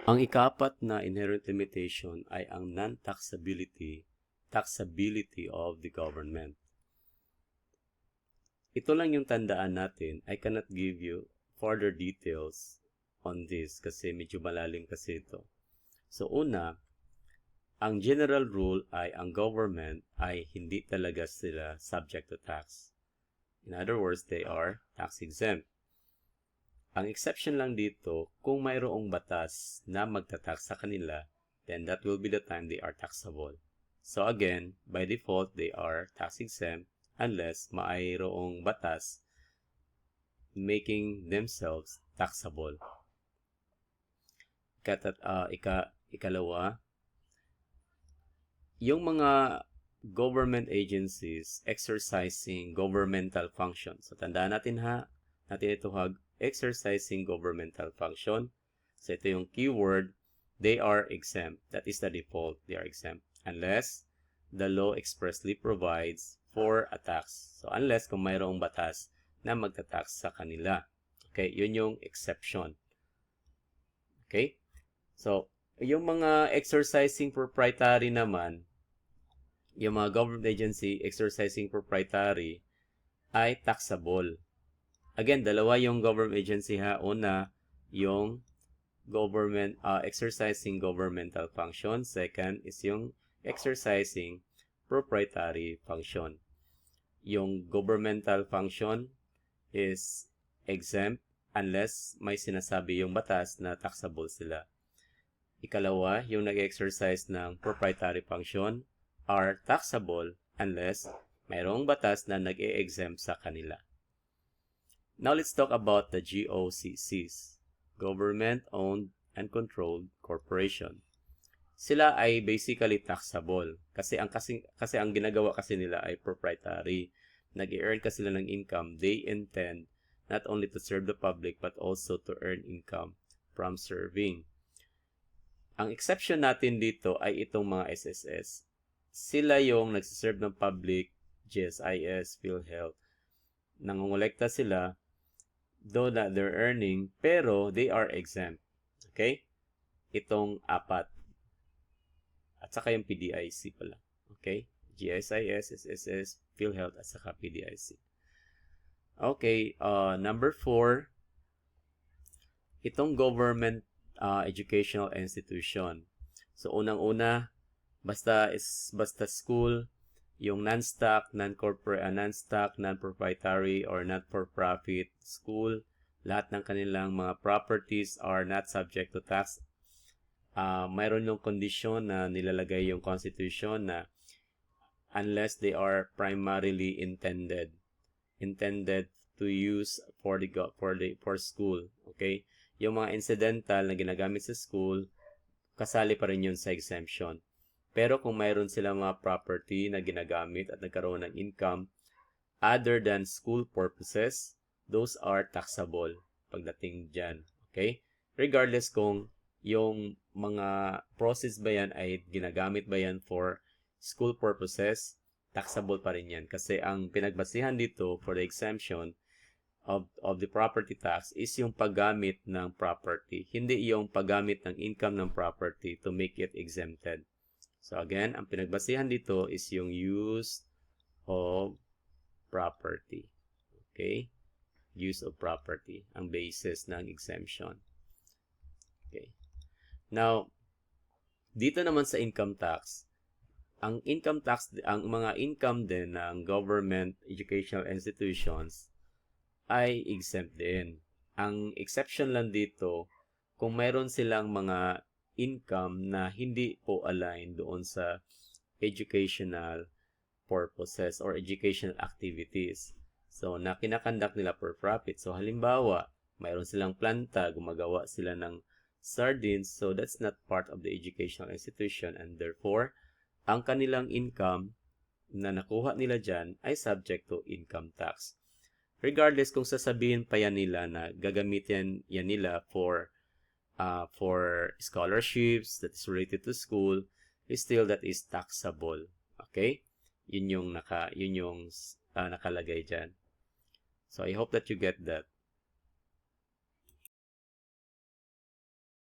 Ang ikaapat na inherent limitation ay ang taxability of the government. Ito lang yung tandaan natin. I cannot give you further details on this kasi medyo malalim kasi ito. So una, ang general rule ay ang government ay hindi talaga sila subject to tax. In other words, they are tax exempt. Ang exception lang dito, kung mayroong batas na magta-tax sa kanila, then that will be the time they are taxable. So again, by default, they are tax exempt unless mayroong batas making themselves taxable. Ikalawa, yung mga government agencies exercising governmental functions. So tandaan natin ito exercising governmental function. So ito yung keyword, they are exempt. That is the default, they are exempt. Unless the law expressly provides for a tax. So unless kung mayroong batas na magta-tax sa kanila. Okay, yun yung exception. Okay? So, yung mga exercising proprietary naman, yung mga government agency exercising proprietary ay taxable. Again, dalawa yung government agency Una, yung government exercising governmental function. Second is yung exercising proprietary function. Yung governmental function is exempt unless may sinasabi yung batas na taxable sila. Ikalawa, yung nag-exercise ng proprietary function are taxable unless mayroong batas na nag-e-exempt sa kanila. Now let's talk about the GOCCs, Government-Owned and Controlled Corporation. Sila ay basically taxable kasi ang ginagawa kasi nila ay proprietary. Nag-earn kasi sila ng income. They intend not only to serve the public but also to earn income from serving. Ang exception natin dito ay itong mga SSS. Sila yung nagsiserve ng public, GSIS, PhilHealth. Nangongolekta sila, though that they're earning, pero they are exempt. Okay? Itong apat. At saka yung PDIC pala. Okay? GSIS, SSS, PhilHealth, at saka PDIC. Okay, number 4, itong government educational institution. So unang-una, basta school, yung non-stock, non-proprietary or not-for-profit school, lahat ng kanilang mga properties are not subject to tax. Mayroon yung kondisyon na nilalagay yung constitution na unless they are primarily intended to use for school. Okay? Yung mga incidental na ginagamit sa school, kasali pa rin yun sa exemption. Pero kung mayroon silang mga property na ginagamit at nagkaroon ng income other than school purposes, those are taxable pagdating dyan. Okay? Regardless kung yung mga process ba yan ay ginagamit ba yan for school purposes, taxable pa rin yan. Kasi ang pinagbasihan dito for the exemption of the property tax is yung paggamit ng property. Hindi yung paggamit ng income ng property to make it exempted. So again, ang pinagbasihan dito is yung use of property. Okay? Use of property, ang basis ng exemption. Okay. Now, dito naman sa income tax, ang mga income din ng government educational institutions ay exempt din. Ang exception lang dito, kung mayroon silang mga income na hindi po align doon sa educational purposes or educational activities. So, na kinakandak nila for profit. So, halimbawa, mayroon silang planta, gumagawa sila ng sardines. So, that's not part of the educational institution and therefore, ang kanilang income na nakuha nila dyan ay subject to income tax. Regardless kung sasabihin pa yan nila na gagamitin yan nila for scholarships that is related to school, still that is taxable. Okay? Yun yung nakalagay dyan. So I hope that you get that.